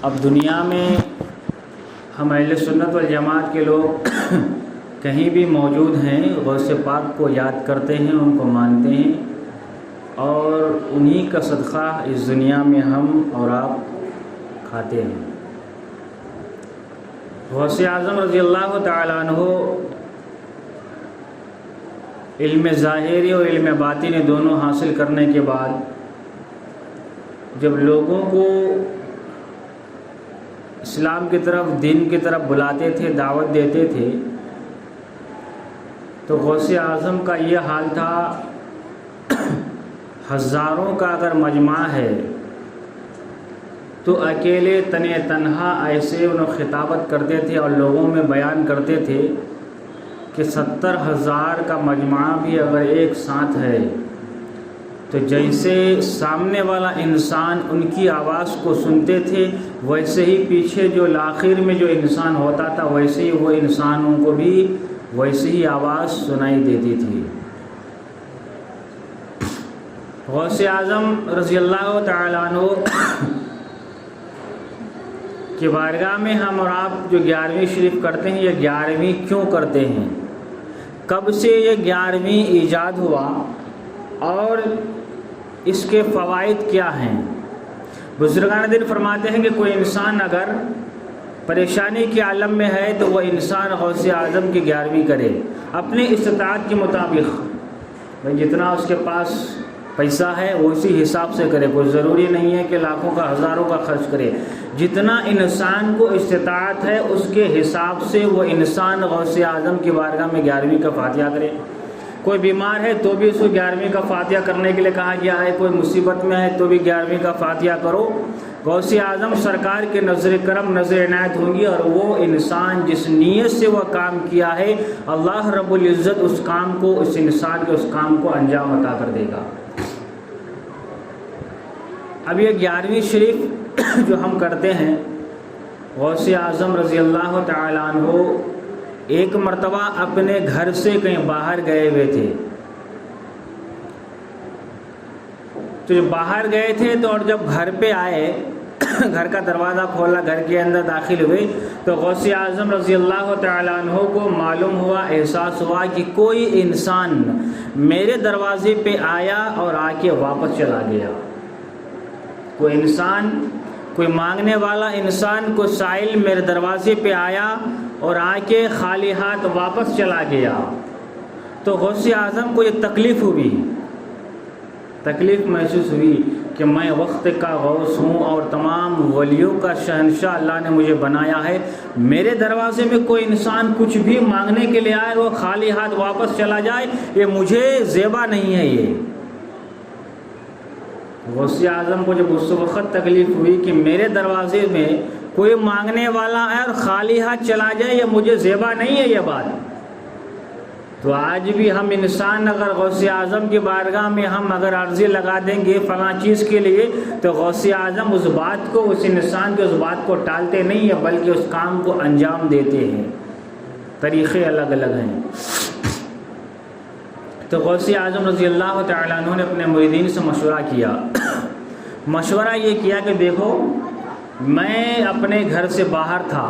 اب دنیا میں ہم اہل سنت والجماعت کے لوگ کہیں بھی موجود ہیں غوث پاک کو یاد کرتے ہیں، ان کو مانتے ہیں، اور انہی کا صدقہ اس دنیا میں ہم اور آپ کھاتے ہیں۔ غوث اعظم رضی اللہ تعالیٰ عنہ علم ظاہری اور علم باطنی دونوں حاصل کرنے کے بعد جب لوگوں کو اسلام کی طرف، دین کی طرف بلاتے تھے، دعوت دیتے تھے، تو غوث اعظم کا یہ حال تھا، ہزاروں کا اگر مجمع ہے تو اکیلے تنہا ایسے انہوں خطابت کرتے تھے اور لوگوں میں بیان کرتے تھے کہ 70,000 کا مجمع بھی اگر ایک ساتھ ہے تو جیسے سامنے والا انسان ان کی آواز کو سنتے تھے، ویسے ہی پیچھے جو آخر میں جو انسان ہوتا تھا ویسے ہی وہ انسانوں کو بھی ویسے ہی آواز سنائی دیتی تھی۔ غوث اعظم رضی اللہ تعالیٰ عنہ کی بارگاہ میں ہم اور آپ جو 11ویں شریف کرتے ہیں، یہ 11ویں کیوں کرتے ہیں، کب سے یہ 11ویں ایجاد ہوا اور اس کے فوائد کیا ہیں؟ بزرگان دین فرماتے ہیں کہ کوئی انسان اگر پریشانی کے عالم میں ہے تو وہ انسان غوث اعظم کی 11ویں کرے، اپنی استطاعت کے مطابق، بھائی جتنا اس کے پاس پیسہ ہے اسی حساب سے کرے، کوئی ضروری نہیں ہے کہ لاکھوں کا ہزاروں کا خرچ کرے، جتنا انسان کو استطاعت ہے اس کے حساب سے وہ انسان غوث اعظم کی بارگاہ میں 11ویں کا فاتحہ کرے۔ کوئی بیمار ہے تو بھی اس کو 11ویں کا فاتحہ کرنے کے لیے کہا گیا ہے، کوئی مصیبت میں ہے تو بھی 11ویں کا فاتحہ کرو۔ غوث اعظم سرکار کے نظر کرم، نظر عنایت ہوں گی، اور وہ انسان جس نیت سے وہ کام کیا ہے اللہ رب العزت اس کام کو، اس انسان کے اس کام کو انجام عطا کر دے گا۔ اب یہ 11ویں شریف جو ہم کرتے ہیں، غوث اعظم رضی اللہ تعالیٰ عنہ ایک مرتبہ اپنے گھر سے کہیں باہر گئے ہوئے تھے، تو جب باہر گئے تھے تو اور جب گھر پہ آئے، گھر کا دروازہ کھولا، گھر کے اندر داخل ہوئے تو غوث اعظم رضی اللہ تعالیٰ عنہ کو معلوم ہوا، احساس ہوا کہ کوئی انسان میرے دروازے پہ آیا اور آ کے واپس چلا گیا۔ کوئی انسان، کوئی مانگنے والا انسان، کوئی سائل میرے دروازے پہ آیا اور آ کے خالی ہاتھ واپس چلا گیا۔ تو غوث اعظم کو یہ تکلیف ہوئی، تکلیف محسوس ہوئی کہ میں وقت کا غوث ہوں اور تمام ولیوں کا شہنشاہ اللہ نے مجھے بنایا ہے، میرے دروازے میں کوئی انسان کچھ بھی مانگنے کے لیے آئے وہ خالی ہاتھ واپس چلا جائے، یہ مجھے زیبا نہیں ہے۔ یہ غوث اعظم کو جب اس وقت تکلیف ہوئی کہ میرے دروازے میں کوئی مانگنے والا ہے اور خالی ہاتھ چلا جائے، یہ مجھے زیبا نہیں ہے یہ بات۔ تو آج بھی ہم انسان اگر غوث اعظم کی بارگاہ میں ہم اگر عرضی لگا دیں گے فلاں چیز کے لیے، تو غوث اعظم اس بات کو، اس انسان کے اس بات کو ٹالتے نہیں ہیں بلکہ اس کام کو انجام دیتے ہیں۔ طریقے الگ الگ ہیں۔ تو غوث اعظم رضی اللہ تعالیٰ عنہ نے اپنے مریدین سے مشورہ کیا، مشورہ یہ کیا کہ دیکھو میں اپنے گھر سے باہر تھا،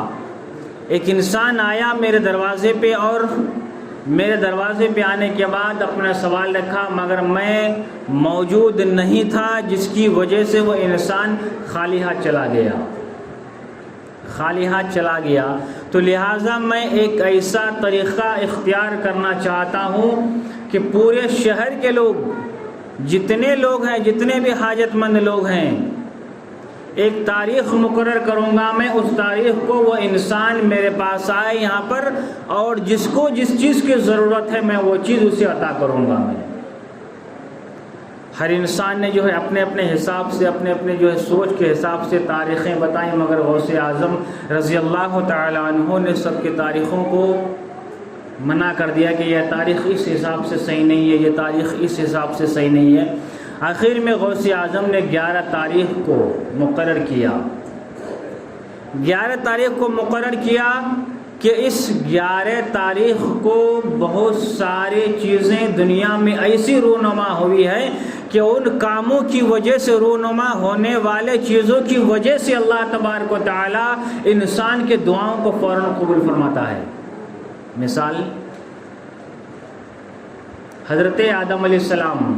ایک انسان آیا میرے دروازے پہ اور میرے دروازے پہ آنے کے بعد اپنا سوال رکھا، مگر میں موجود نہیں تھا جس کی وجہ سے وہ انسان خالی ہاتھ چلا گیا، خالی ہاتھ چلا گیا۔ تو لہٰذا میں ایک ایسا طریقہ اختیار کرنا چاہتا ہوں کہ پورے شہر کے لوگ، جتنے لوگ ہیں، جتنے بھی حاجت مند لوگ ہیں، ایک تاریخ مقرر کروں گا میں، اس تاریخ کو وہ انسان میرے پاس آئے یہاں پر، اور جس کو جس چیز کی ضرورت ہے میں وہ چیز اسے عطا کروں گا میں۔ ہر انسان نے جو ہے اپنے اپنے حساب سے، اپنے اپنے جو ہے سوچ کے حساب سے تاریخیں بتائیں، مگر غوث اعظم رضی اللہ تعالیٰ عنہ نے سب کی تاریخوں کو منع کر دیا کہ یہ تاریخ اس حساب سے صحیح نہیں ہے، یہ تاریخ اس حساب سے صحیح نہیں ہے۔ آخر میں غوث اعظم نے 11 تاریخ کو مقرر کیا، 11 تاریخ کو مقرر کیا کہ اس 11 تاریخ کو بہت ساری چیزیں دنیا میں ایسی رونما ہوئی ہے کہ ان کاموں کی وجہ سے رونما ہونے والے چیزوں کی وجہ سے اللہ تبارک و تعالی انسان کے دعاؤں کو فوراً قبول فرماتا ہے۔ مثال، حضرت آدم علیہ السلام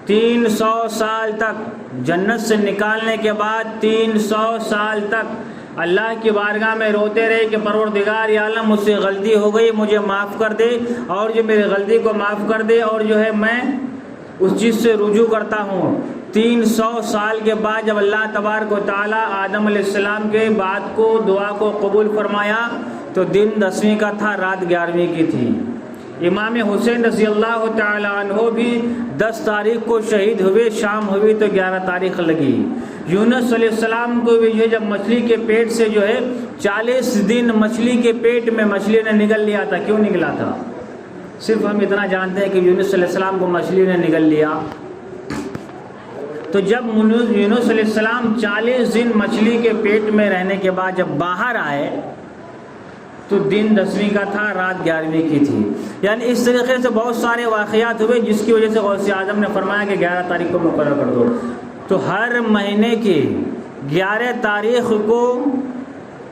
300 سال تک جنت سے نکالنے کے بعد 300 سال تک اللہ کی بارگاہ میں روتے رہے کہ پروردگار یا اللہ مجھ سے غلطی ہو گئی، مجھے معاف کر دے، اور جو میری غلطی کو معاف کر دے، اور جو ہے میں اس چیز سے رجوع کرتا ہوں۔ 300 سال کے بعد جب اللہ تبارک و تعالیٰ آدم علیہ السلام کے بات کو، دعا کو قبول فرمایا تو دن 10ویں کا تھا، رات 11ویں کی تھی۔ امام حسین رضی اللہ تعالیٰ عنہ بھی 10 تاریخ کو شہید ہوئے، شام ہوئی تو 11 تاریخ لگی۔ یونس علیہ السلام کو بھی جو ہے جب مچھلی کے پیٹ سے جو ہے 40 دن مچھلی کے پیٹ میں مچھلی نے نگل لیا تھا۔ کیوں نگلا تھا؟ صرف ہم اتنا جانتے ہیں کہ یونس علیہ السلام کو مچھلی نے نگل لیا۔ تو جب یونس علیہ السلام 40 دن مچھلی کے پیٹ میں رہنے کے بعد جب باہر آئے تو دن 10ویں کا تھا، رات 11ویں کی تھی۔ یعنی اس طریقے سے بہت سارے واقعات ہوئے جس کی وجہ سے غوث اعظم نے فرمایا کہ 11 تاریخ کو مقرر کر دو۔ تو ہر مہینے کی 11 تاریخ کو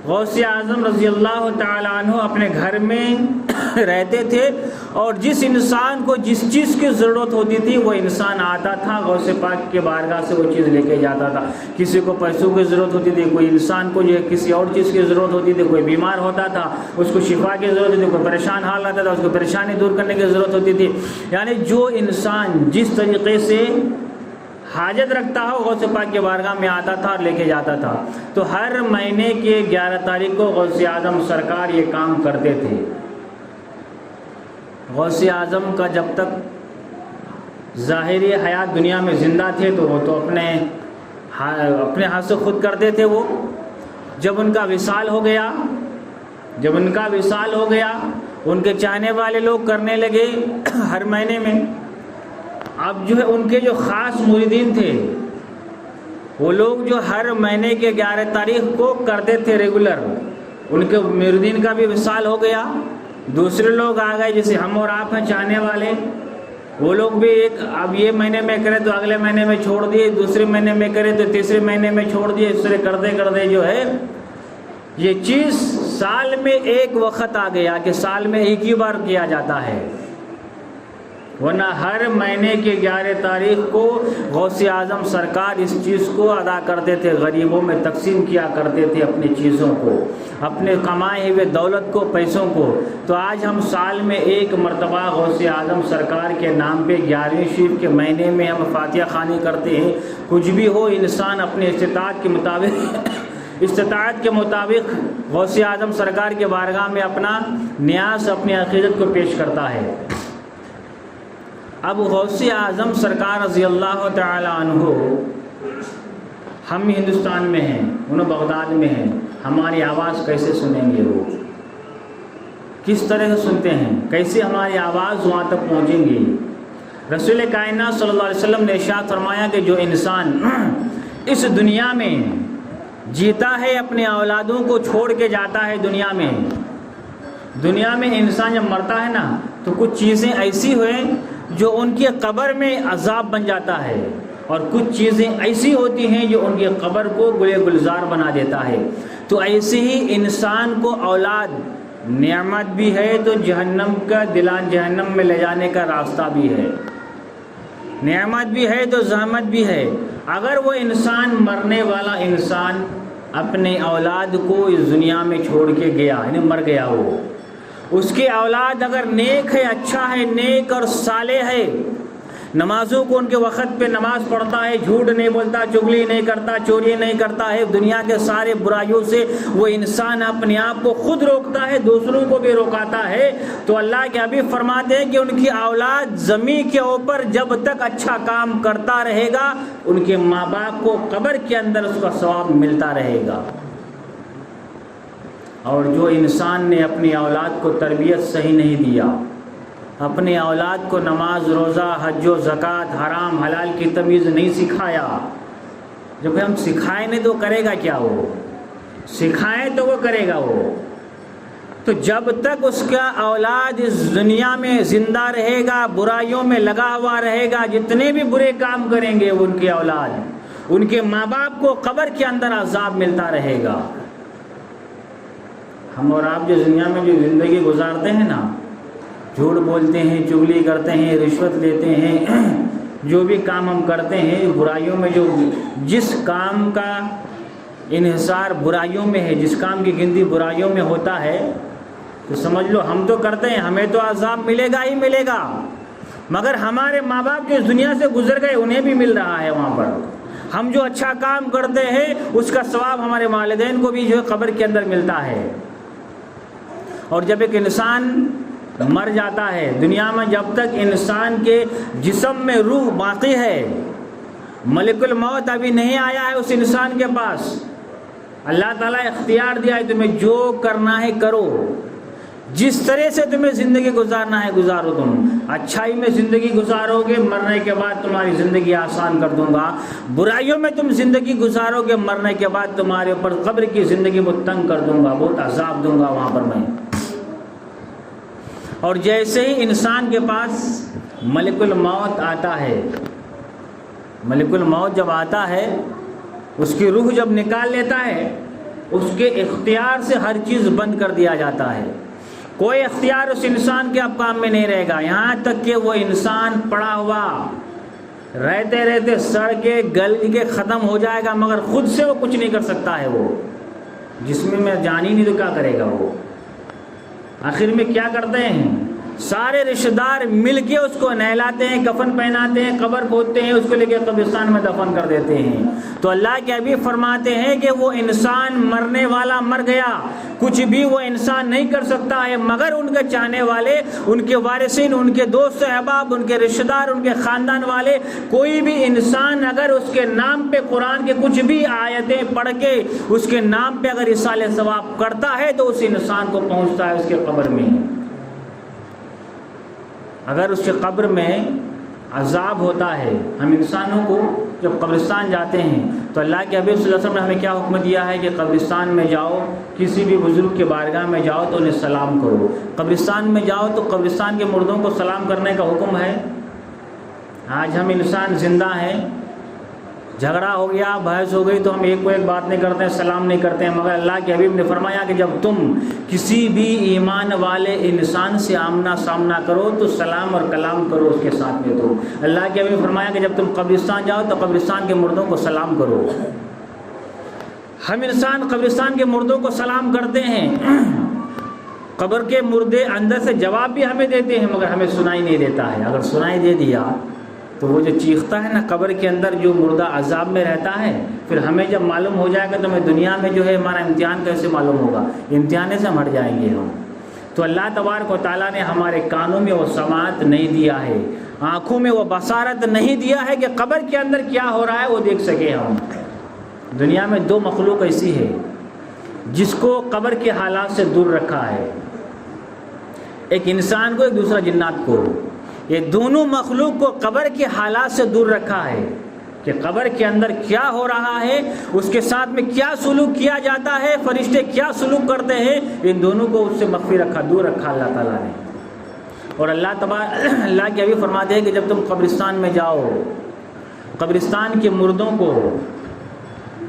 غوث اعظم رضی اللہ تعالیٰ عنہ اپنے گھر میں رہتے تھے، اور جس انسان کو جس چیز کی ضرورت ہوتی تھی وہ انسان آتا تھا، غوث پاک کے بارگاہ سے وہ چیز لے کے جاتا تھا۔ کسی کو پیسوں کی ضرورت ہوتی تھی، کوئی انسان کو جو ہے کسی اور چیز کی ضرورت ہوتی تھی، کوئی بیمار ہوتا تھا اس کو شفا کی ضرورت ہوتی تھی، کوئی پریشان حال رہتا تھا اس کو پریشانی دور کرنے کی ضرورت ہوتی تھی۔ یعنی جو انسان جس طریقے سے حاجت رکھتا ہو غوث پاک کے بارگاہ میں آتا تھا اور لے کے جاتا تھا۔ تو ہر مہینے کے 11 تاریخ کو غوث اعظم سرکار یہ کام کرتے تھے۔ غوث اعظم کا جب تک ظاہری حیات دنیا میں زندہ تھے تو وہ تو اپنے ہاتھ سے خود کرتے تھے۔ وہ جب ان کا وصال ہو گیا، ان کے چاہنے والے لوگ کرنے لگے ہر مہینے میں۔ اب جو ہے ان کے جو خاص مریدین تھے وہ لوگ جو ہر مہینے کے 11 تاریخ کو کرتے تھے ریگولر، ان کے مریدین کا بھی وصال ہو گیا۔ دوسرے لوگ آ گئے جیسے ہم اور آپ ہیں چاہنے والے، وہ لوگ بھی اب یہ مہینے میں کرے تو اگلے مہینے میں چھوڑ دیے، دوسرے مہینے میں کرے تو تیسرے مہینے میں چھوڑ دیے۔ اس طرح کرتے جو ہے یہ چیز سال میں ایک وقت آ گیا کہ سال میں ایک ہی بار کیا جاتا ہے، ورنہ ہر مہینے کے 11 تاریخ کو غوث اعظم سرکار اس چیز کو ادا کرتے تھے، غریبوں میں تقسیم کیا کرتے تھے اپنی چیزوں کو، اپنے کمائے ہوئے دولت کو، پیسوں کو۔ تو آج ہم سال میں ایک مرتبہ غوث اعظم سرکار کے نام پہ 11ویں شریف کے مہینے میں ہم فاتحہ خوانی کرتے ہیں۔ کچھ بھی ہو انسان اپنے استطاعت کے مطابق غوث اعظم سرکار کے بارگاہ میں اپنا نیاز، اپنی عقیدت کو پیش کرتا ہے۔ اب غوث اعظم سرکار رضی اللہ تعالی عنہ، ہم ہندوستان میں ہیں، انہوں بغداد میں ہیں، ہماری آواز کیسے سنیں گے؟ وہ کس طرح سے سنتے ہیں؟ کیسے ہماری آواز وہاں تک پہنچیں گی؟ رسول کائنات صلی اللہ علیہ وسلم نے ارشاد فرمایا کہ جو انسان اس دنیا میں جیتا ہے اپنے اولادوں کو چھوڑ کے جاتا ہے دنیا میں انسان جب مرتا ہے نا تو کچھ چیزیں ایسی ہوئیں جو ان کی قبر میں عذاب بن جاتا ہے، اور کچھ چیزیں ایسی ہوتی ہیں جو ان کی قبر کو گلے گلزار بنا دیتا ہے۔ تو ایسے ہی انسان کو اولاد نعمت بھی ہے تو جہنم میں لے جانے کا راستہ بھی ہے، نعمت بھی ہے تو زحمت بھی ہے۔ اگر وہ انسان مرنے والا انسان اپنے اولاد کو اس دنیا میں چھوڑ کے گیا، یعنی مر گیا، وہ اس کی اولاد اگر نیک ہے، اچھا ہے، نیک اور صالح ہے، نمازوں کو ان کے وقت پہ نماز پڑھتا ہے، جھوٹ نہیں بولتا، چغلی نہیں کرتا، چوری نہیں کرتا ہے، دنیا کے سارے برائیوں سے وہ انسان اپنے آپ کو خود روکتا ہے، دوسروں کو بھی روکاتا ہے، تو اللہ کے حبیب فرماتے ہیں کہ ان کی اولاد زمین کے اوپر جب تک اچھا کام کرتا رہے گا ان کے ماں باپ کو قبر کے اندر اس کا ثواب ملتا رہے گا۔ اور جو انسان نے اپنی اولاد کو تربیت صحیح نہیں دیا، اپنے اولاد کو نماز، روزہ، حج و زکوٰۃ، حرام حلال کی تمیز نہیں سکھایا، جب ہم سکھائیں نہیں تو کرے گا کیا؟ وہ سکھائیں تو وہ کرے گا۔ وہ تو جب تک اس کا اولاد اس دنیا میں زندہ رہے گا، برائیوں میں لگا ہوا رہے گا، جتنے بھی برے کام کریں گے ان کے اولاد، ان کے ماں باپ کو قبر کے اندر عذاب ملتا رہے گا۔ ہم اور آپ جو دنیا میں جو زندگی گزارتے ہیں نا، جھوٹ بولتے ہیں، چغلی کرتے ہیں، رشوت لیتے ہیں، جو بھی کام ہم کرتے ہیں برائیوں میں، جو جس کام کا انحصار برائیوں میں ہے، جس کام کی گنتی برائیوں میں ہوتا ہے، تو سمجھ لو ہم تو کرتے ہیں، ہمیں تو عذاب ملے گا ہی ملے گا، مگر ہمارے ماں باپ جو اس دنیا سے گزر گئے انہیں بھی مل رہا ہے وہاں پر۔ ہم جو اچھا کام کرتے ہیں اس کا ثواب ہمارے والدین کو بھی جو ہے قبر کے اندر ملتا ہے۔ اور جب ایک انسان مر جاتا ہے دنیا میں، جب تک انسان کے جسم میں روح باقی ہے، ملک الموت ابھی نہیں آیا ہے اس انسان کے پاس، اللہ تعالیٰ اختیار دیا ہے تمہیں جو کرنا ہے کرو، جس طرح سے تمہیں زندگی گزارنا ہے گزارو، تم اچھائی میں زندگی گزارو گے مرنے کے بعد تمہاری زندگی آسان کر دوں گا، برائیوں میں تم زندگی گزارو گے مرنے کے بعد تمہارے اوپر قبر کی زندگی بہت تنگ کر دوں گا، بہت عذاب دوں گا وہاں پر میں۔ اور جیسے ہی انسان کے پاس ملک الموت آتا ہے، ملک الموت جب آتا ہے، اس کی روح جب نکال لیتا ہے، اس کے اختیار سے ہر چیز بند کر دیا جاتا ہے، کوئی اختیار اس انسان کے اب کام میں نہیں رہے گا، یہاں تک کہ وہ انسان پڑا ہوا رہتے رہتے سڑ کے گل کے ختم ہو جائے گا، مگر خود سے وہ کچھ نہیں کر سکتا ہے، وہ جسم میں جان ہی نہیں تو کیا کرے گا وہ۔ آخر میں کیا کرتے ہیں، سارے رشتہ دار مل کے اس کو نہلاتے ہیں، کفن پہناتے ہیں، قبر کھودتے ہیں، اس کو لے کے قبرستان میں دفن کر دیتے ہیں۔ تو اللہ کے حبیب فرماتے ہیں کہ وہ انسان مرنے والا مر گیا، کچھ بھی وہ انسان نہیں کر سکتا ہے، مگر ان کے چاہنے والے، ان کے وارثین، ان کے دوست احباب، ان کے رشتہ دار، ان کے خاندان والے، کوئی بھی انسان اگر اس کے نام پہ قرآن کے کچھ بھی آیتیں پڑھ کے اس کے نام پہ اگر ایصال ثواب کرتا ہے تو اس انسان کو پہنچتا ہے اس کے قبر میں۔ اگر اس کے قبر میں عذاب ہوتا ہے، ہم انسانوں کو جب قبرستان جاتے ہیں تو اللہ کے حبیب صلی اللہ علیہ وسلم نے ہمیں کیا حکم دیا ہے کہ قبرستان میں جاؤ، کسی بھی بزرگ کے بارگاہ میں جاؤ تو انہیں سلام کرو۔ قبرستان میں جاؤ تو قبرستان کے مردوں کو سلام کرنے کا حکم ہے۔ آج ہم انسان زندہ ہیں، جھگڑا ہو گیا، بحث ہو گئی تو ہم ایک کو ایک بات نہیں کرتے ہیں، سلام نہیں کرتے ہیں، مگر اللہ کے حبیب نے فرمایا کہ جب تم کسی بھی ایمان والے انسان سے آمنا سامنا کرو تو سلام اور کلام کرو اس کے ساتھ میں۔ تو اللہ کے حبیب نے فرمایا کہ جب تم قبرستان جاؤ تو قبرستان کے مردوں کو سلام کرو۔ ہم انسان قبرستان کے مردوں کو سلام کرتے ہیں، قبر کے مردے اندر سے جواب بھی ہمیں دیتے ہیں مگر ہمیں سنائی نہیں دیتا ہے۔ اگر سنائی دے دیا تو وہ جو چیختا ہے نا قبر کے اندر، جو مردہ عذاب میں رہتا ہے، پھر ہمیں جب معلوم ہو جائے گا تو ہمیں دنیا میں جو ہے ہمارا امتحان کیسے معلوم ہوگا، امتحانے سے ہم ہٹ جائیں گے ہم۔ تو اللہ تبارک و تعالیٰ نے ہمارے کانوں میں وہ سماعت نہیں دیا ہے، آنکھوں میں وہ بصارت نہیں دیا ہے کہ قبر کے اندر کیا ہو رہا ہے وہ دیکھ سکے ہم۔ دنیا میں دو مخلوق ایسی ہے جس کو قبر کے حالات سے دور رکھا ہے، ایک انسان کو، ایک دوسرا جنات کو۔ یہ دونوں مخلوق کو قبر کے حالات سے دور رکھا ہے کہ قبر کے اندر کیا ہو رہا ہے، اس کے ساتھ میں کیا سلوک کیا جاتا ہے، فرشتے کیا سلوک کرتے ہیں، ان دونوں کو اس سے مخفی رکھا، دور رکھا اللہ تعالیٰ نے۔ اور اللہ کے حبیب فرماتے ہیں کہ جب تم قبرستان میں جاؤ، قبرستان کے مردوں کو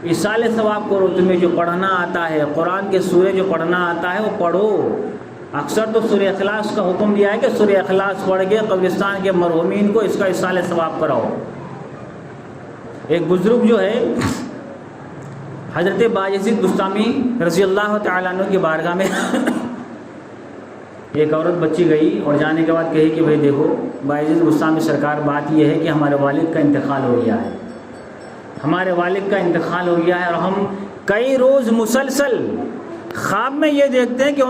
ایصال ثواب کرو، تمہیں جو پڑھنا آتا ہے، قرآن کے سورے جو پڑھنا آتا ہے وہ پڑھو۔ اکثر تو سورہ اخلاص کا حکم دیا ہے کہ سورہ اخلاص پڑھ کے قبرستان کے مرحومین کو اس کا ایصال ثواب کراؤ۔ ایک بزرگ جو ہے حضرت بایزید بستامی رضی اللہ تعالیٰ عنہ کی بارگاہ میں ایک عورت بچی گئی اور جانے کے بعد کہی کہ بھئی دیکھو بایزید بستامی سرکار، بات یہ ہے کہ ہمارے والد کا انتقال ہو گیا ہے، ہمارے والد کا انتقال ہو گیا ہے، اور ہم کئی روز مسلسل خواب میں یہ دیکھتے ہیں کہ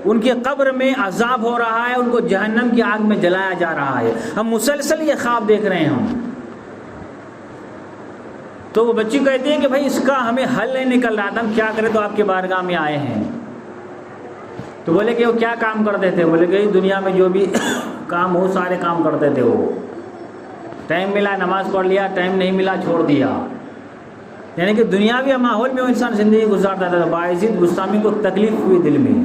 ان کی قبر میں عذاب ہو رہا ہے، ان کو جہنم کی آگ میں جلایا جا رہا ہے، ہم مسلسل یہ خواب دیکھ رہے ہیں ہم۔ تو وہ بچی کہتی ہے کہ بھائی اس کا ہمیں حل نہیں نکل رہا تھا، ہم کیا کریں، تو آپ کے بارگاہ میں آئے ہیں۔ تو بولے کہ وہ کیا کام کرتے تھے؟ بولے کہ دنیا میں جو بھی کام ہو سارے کام کرتے تھے، وہ ٹائم ملا نماز پڑھ لیا، ٹائم نہیں ملا چھوڑ دیا، یعنی کہ دنیاوی ماحول میں وہ انسان زندگی گزارتا تھا۔ بایزید بستامی کو تکلیف ہوئی دل میں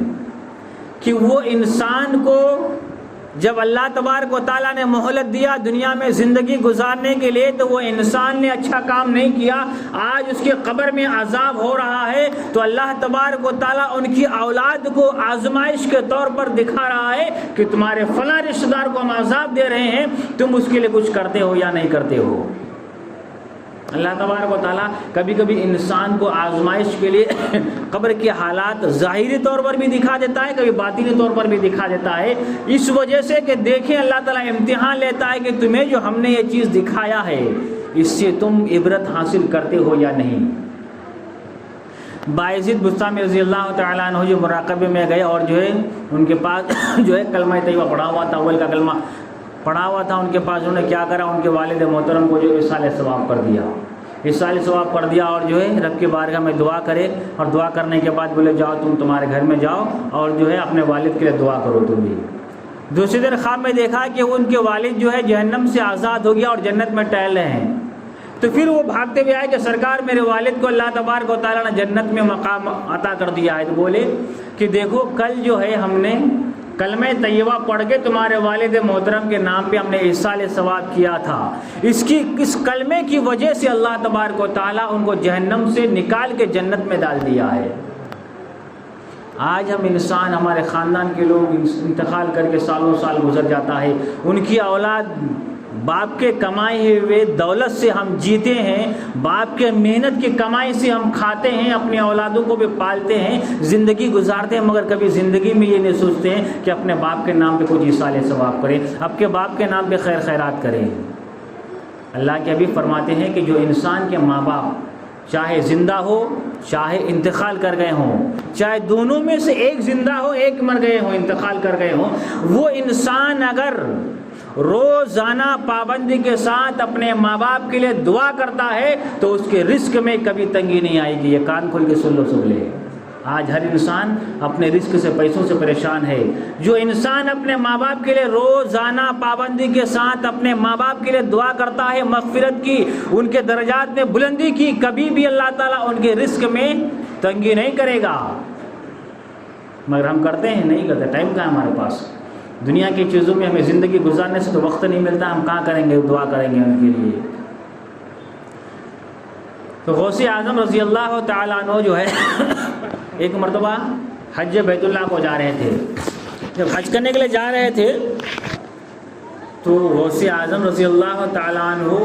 کہ وہ انسان کو جب اللہ تبارک و تعالیٰ نے مہلت دیا دنیا میں زندگی گزارنے کے لیے تو وہ انسان نے اچھا کام نہیں کیا، آج اس کے قبر میں عذاب ہو رہا ہے، تو اللہ تبارک و تعالیٰ ان کی اولاد کو آزمائش کے طور پر دکھا رہا ہے کہ تمہارے فلاں رشتہ دار کو ہم عذاب دے رہے ہیں، تم اس کے لیے کچھ کرتے ہو یا نہیں کرتے ہو۔ اللہ تبارک و تعالیٰ کبھی کبھی انسان کو آزمائش کے لیے قبر کے حالات ظاہری طور پر بھی دکھا دیتا ہے، کبھی باطنی طور پر بھی دکھا دیتا ہے، اس وجہ سے کہ دیکھیں اللہ تعالیٰ امتحان لیتا ہے کہ تمہیں جو ہم نے یہ چیز دکھایا ہے اس سے تم عبرت حاصل کرتے ہو یا نہیں۔ بایزید بستامی رضی اللہ تعالیٰ عنہ جو مراقبے میں گئے اور جو ہے ان کے پاس جو ہے کلمہ طیبہ پڑھا ہوا تھا، اول کا کلمہ پڑھا ہوا تھا ان کے پاس، انہوں نے کیا کرا، ان کے والد محترم کو جو اصالِ ثواب کر دیا، اصالِ ثواب کر دیا، اور جو ہے رب کی بارگاہ میں دعا کرے، اور دعا کرنے کے بعد بولے جاؤ تم تمہارے گھر میں جاؤ اور جو ہے اپنے والد کے لیے دعا کرو تم بھی۔ دوسری دن خواب میں دیکھا کہ ان کے والد جو ہے جہنم سے آزاد ہو گیا اور جنت میں ٹہل رہے ہیں، تو پھر وہ بھاگتے ہوئے آئے کہ سرکار میرے والد کو اللہ تبارک و تعالیٰ نے جنت میں مقام عطا کر دیا ہے، تو بولے کہ دیکھو کل جو ہے ہم نے کلمہ طیبہ پڑھ کے تمہارے والد محترم کے نام پہ ہم نے اصالِ ثواب کیا تھا، اس کلمے کی وجہ سے اللہ تبارک و تعالیٰ ان کو جہنم سے نکال کے جنت میں ڈال دیا ہے۔ آج ہم انسان، ہمارے خاندان کے لوگ انتقال کر کے سالوں سال گزر جاتا ہے، ان کی اولاد باپ کے کمائے ہوئے دولت سے ہم جیتے ہیں، باپ کے محنت کی کمائی سے ہم کھاتے ہیں، اپنے اولادوں کو بھی پالتے ہیں، زندگی گزارتے ہیں، مگر کبھی زندگی میں یہ نہیں سوچتے ہیں کہ اپنے باپ کے نام پہ کچھ اصالِ ثواب کریں، اپنے باپ کے نام پہ خیر خیرات کریں۔ اللہ کے حبیب فرماتے ہیں کہ جو انسان کے ماں باپ چاہے زندہ ہو چاہے انتقال کر گئے ہوں، چاہے دونوں میں سے ایک زندہ ہو ایک مر گئے ہوں، انتقال کر گئے ہوں، وہ انسان اگر روزانہ پابندی کے ساتھ اپنے ماں باپ کے لیے دعا کرتا ہے تو اس کے رزق میں کبھی تنگی نہیں آئے گی۔ یہ کان کھول کے سن لو سب لے، آج ہر انسان اپنے رزق سے پیسوں سے پریشان ہے۔ جو انسان اپنے ماں باپ کے لیے روزانہ پابندی کے ساتھ اپنے ماں باپ کے لیے دعا کرتا ہے مغفرت کی، ان کے درجات میں بلندی کی، کبھی بھی اللہ تعالیٰ ان کے رزق میں تنگی نہیں کرے گا۔ مگر ہم کرتے ہیں نہیں کرتے، ٹائم کہاں ہمارے پاس، دنیا کی چیزوں میں ہمیں زندگی گزارنے سے تو وقت نہیں ملتا، ہم کہاں کریں گے دعا کریں گے ان کے لیے۔ تو غوث اعظم رضی اللہ تعالیٰ عنہ جو ہے ایک مرتبہ حج بیت اللہ کو جا رہے تھے، جب حج کرنے کے لیے جا رہے تھے تو غوث اعظم رضی اللہ تعالیٰ عنہ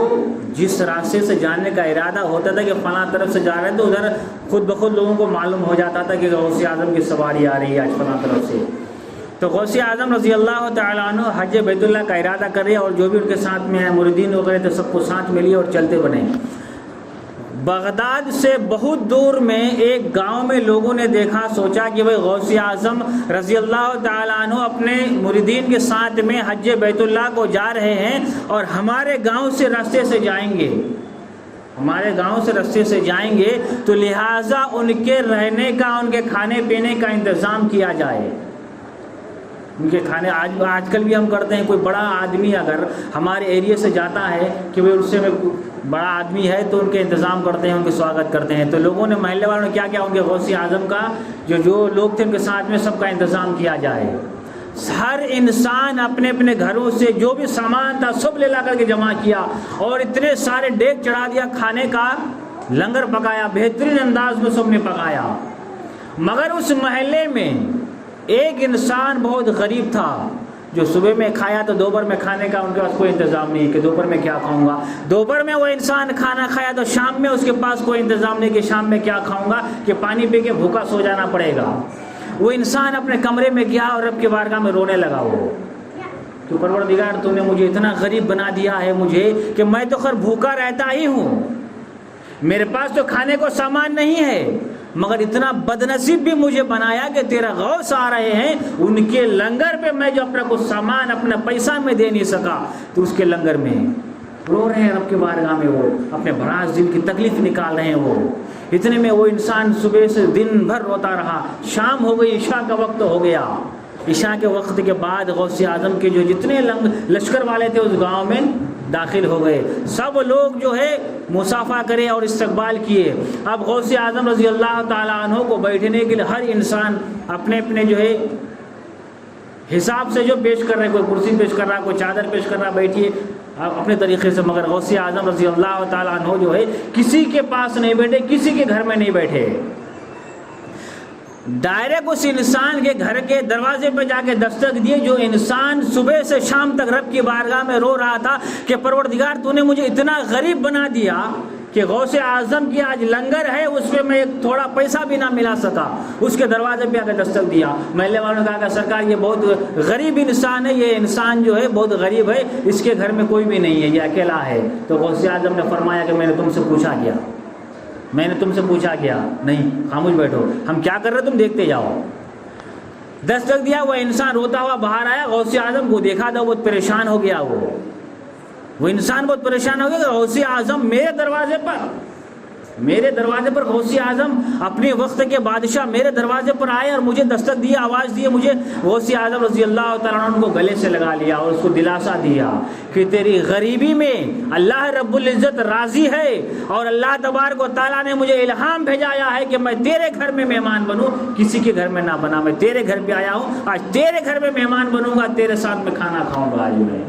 جس راستے سے جانے کا ارادہ ہوتا تھا کہ فلاں طرف سے جا رہے ہیں تو ادھر خود بخود لوگوں کو معلوم ہو جاتا تھا کہ غوث اعظم کی سواری آ رہی ہے آج فلاں طرف سے۔ تو غوث اعظم رضی اللہ تعالیٰ عنہ حج بیت اللہ کا ارادہ کر رہے اور جو بھی ان کے ساتھ میں ہیں مریدین وغیرہ تو سب کو ساتھ ملیے اور چلتے بنے۔ بغداد سے بہت دور میں ایک گاؤں میں لوگوں نے دیکھا، سوچا کہ وہ غوث اعظم رضی اللہ تعالیٰ عنہ اپنے مریدین کے ساتھ میں حج بیت اللہ کو جا رہے ہیں اور ہمارے گاؤں سے راستے سے جائیں گے، ہمارے گاؤں سے راستے سے جائیں گے، تو لہٰذا ان کے رہنے کا، ان کے کھانے پینے کا انتظام کیا جائے۔ ان کے کھانے آج کل بھی ہم کرتے ہیں، کوئی بڑا آدمی اگر ہمارے ایریے سے جاتا ہے کہ وہ اس سے بڑا آدمی ہے تو ان کے انتظام کرتے ہیں، ان کے سواگت کرتے ہیں۔ تو لوگوں نے، محلے والوں نے کیا کیا، ان کے غوث اعظم کا جو لوگ تھے ان کے ساتھ میں سب کا انتظام کیا جائے۔ ہر انسان اپنے اپنے گھروں سے جو بھی سامان تھا سب لے لا کر کے جمع کیا اور اتنے سارے ڈیگ چڑھا دیا، کھانے کا لنگر پکایا، بہترین انداز میں سب نے پکایا۔ مگر اس محلے میں ایک انسان بہت غریب تھا جو صبح میں کھایا تو دوپہر میں کھانے کا ان کے پاس کوئی انتظام نہیں کہ دوپہر میں کیا کھاؤں گا، دوپہر میں وہ انسان کھانا کھایا تو شام میں اس کے پاس کوئی انتظام نہیں کہ شام میں کیا کھاؤں گا، کہ پانی پی کے بھوکا سو جانا پڑے گا۔ وہ انسان اپنے کمرے میں گیا اور رب کی بارگاہ میں رونے لگا، وہ تو پروردگار تو نے مجھے اتنا غریب بنا دیا ہے مجھے کہ میں تو خیر بھوکا رہتا ہی ہوں، میرے پاس تو کھانے کو سامان نہیں ہے، مگر اتنا بدنصیب بھی مجھے بنایا کہ تیرا غوث آ رہے ہیں، ان کے لنگر پہ میں جو اپنا کچھ سامان اپنا پیسہ میں دے نہیں سکا تو اس کے لنگر میں رو رہے ہیں رب کی بارگاہ میں، وہ اپنے بھراس دل کی تکلیف نکال رہے ہیں۔ وہ اتنے میں وہ انسان صبح سے دن بھر روتا رہا، شام ہو گئی، عشاء کا وقت ہو گیا۔ عشاء کے وقت کے بعد غوث اعظم کے جو جتنے لشکر والے تھے اس گاؤں میں داخل ہو گئے، سب لوگ جو ہے مصافحہ کرے اور استقبال کیے۔ اب غوث اعظم رضی اللہ تعالیٰ عنہ کو بیٹھنے کے لیے ہر انسان اپنے اپنے جو ہے حساب سے جو پیش کر رہے ہیں، کوئی کرسی پیش کر رہا ہے، کوئی چادر پیش کر رہا ہے، بیٹھیے آپ اپنے طریقے سے، مگر غوث اعظم رضی اللہ تعالیٰ عنہ جو ہے کسی کے پاس نہیں بیٹھے، کسی کے گھر میں نہیں بیٹھے، ڈائریکٹ اس انسان کے گھر کے دروازے پہ جا کے دستک دیے جو انسان صبح سے شام تک رب کی بارگاہ میں رو رہا تھا کہ پروردگار تو نے مجھے اتنا غریب بنا دیا کہ غوث اعظم کی آج لنگر ہے اس پہ میں ایک تھوڑا پیسہ بھی نہ ملا سکا، اس کے دروازے پہ آ کے دستک دیا۔ محلے والوں نے کہا کہ سرکار یہ بہت غریب انسان ہے، یہ انسان جو ہے بہت غریب ہے، اس کے گھر میں کوئی بھی نہیں ہے، یہ اکیلا ہے۔ تو غوث اعظم نے فرمایا کہ میں نے تم سے پوچھا کیا، میں نے تم سے پوچھا کیا نہیں، خاموش بیٹھو، ہم کیا کر رہے تم دیکھتے جاؤ۔ دستک دیا، وہ انسان روتا ہوا باہر آیا، غوث اعظم کو دیکھا تھا، بہت پریشان ہو گیا، وہ انسان بہت پریشان ہو گیا کہ غوث اعظم میرے دروازے پر غوث اعظم اپنے وقت کے بادشاہ میرے دروازے پر آئے اور مجھے دستک دی، آواز دی مجھے۔ غوث اعظم رضی اللہ تعالیٰ عنہ کو گلے سے لگا لیا اور اس کو دلاسا دیا کہ تیری غریبی میں اللہ رب العزت راضی ہے، اور اللہ تبارک و تعالیٰ نے مجھے الہام بھیجایا ہے کہ میں تیرے گھر میں مہمان بنوں، کسی کے گھر میں نہ بنا، میں تیرے گھر پہ آیا ہوں، آج تیرے گھر میں مہمان بنوں گا، تیرے ساتھ میں کھانا کھاؤں گا آج میں۔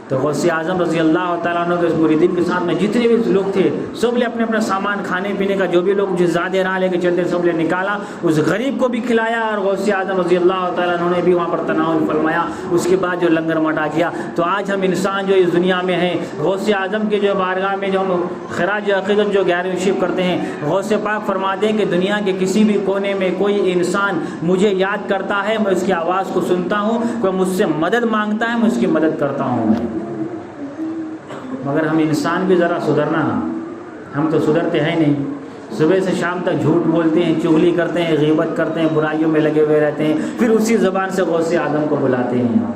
تو غوث اعظم رضی اللہ تعالیٰ عنہ کے مریدین کے ساتھ میں جتنے بھی لوگ تھے سب نے اپنے اپنا سامان کھانے پینے کا جو بھی لوگ جو زیادہ راہ لے کے چلتے سب نے نکالا، اس غریب کو بھی کھلایا، اور غوث اعظم رضی اللہ تعالیٰ عنہ نے بھی وہاں پر تناول فرمایا، اس کے بعد جو لنگر مٹا کیا۔ تو آج ہم انسان جو اس دنیا میں ہیں، غوث اعظم کے جو بارگاہ میں جو ہم خراج عقیدت جو 11ویں شب کرتے ہیں، غوث پاک فرماتے ہیں کہ دنیا کے کسی بھی کونے میں کوئی انسان مجھے یاد کرتا ہے، میں اس کی آواز کو سنتا ہوں، کوئی مجھ سے مدد مانگتا ہے، میں اس کی مدد کرتا ہوں میں۔ مگر ہم انسان بھی ذرا سدھرنا نا، ہم تو سدھرتے ہیں نہیں، صبح سے شام تک جھوٹ بولتے ہیں، چغلی کرتے ہیں، غیبت کرتے ہیں، برائیوں میں لگے ہوئے رہتے ہیں، پھر اسی زبان سے غوث اعظم کو بلاتے ہیں۔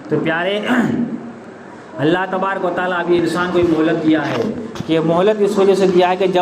تو پیارے، اللہ تبارک و تعالیٰ ابھی انسان کو مہلت دیا ہے، کہ مہلت اس وجہ سے دیا ہے کہ جب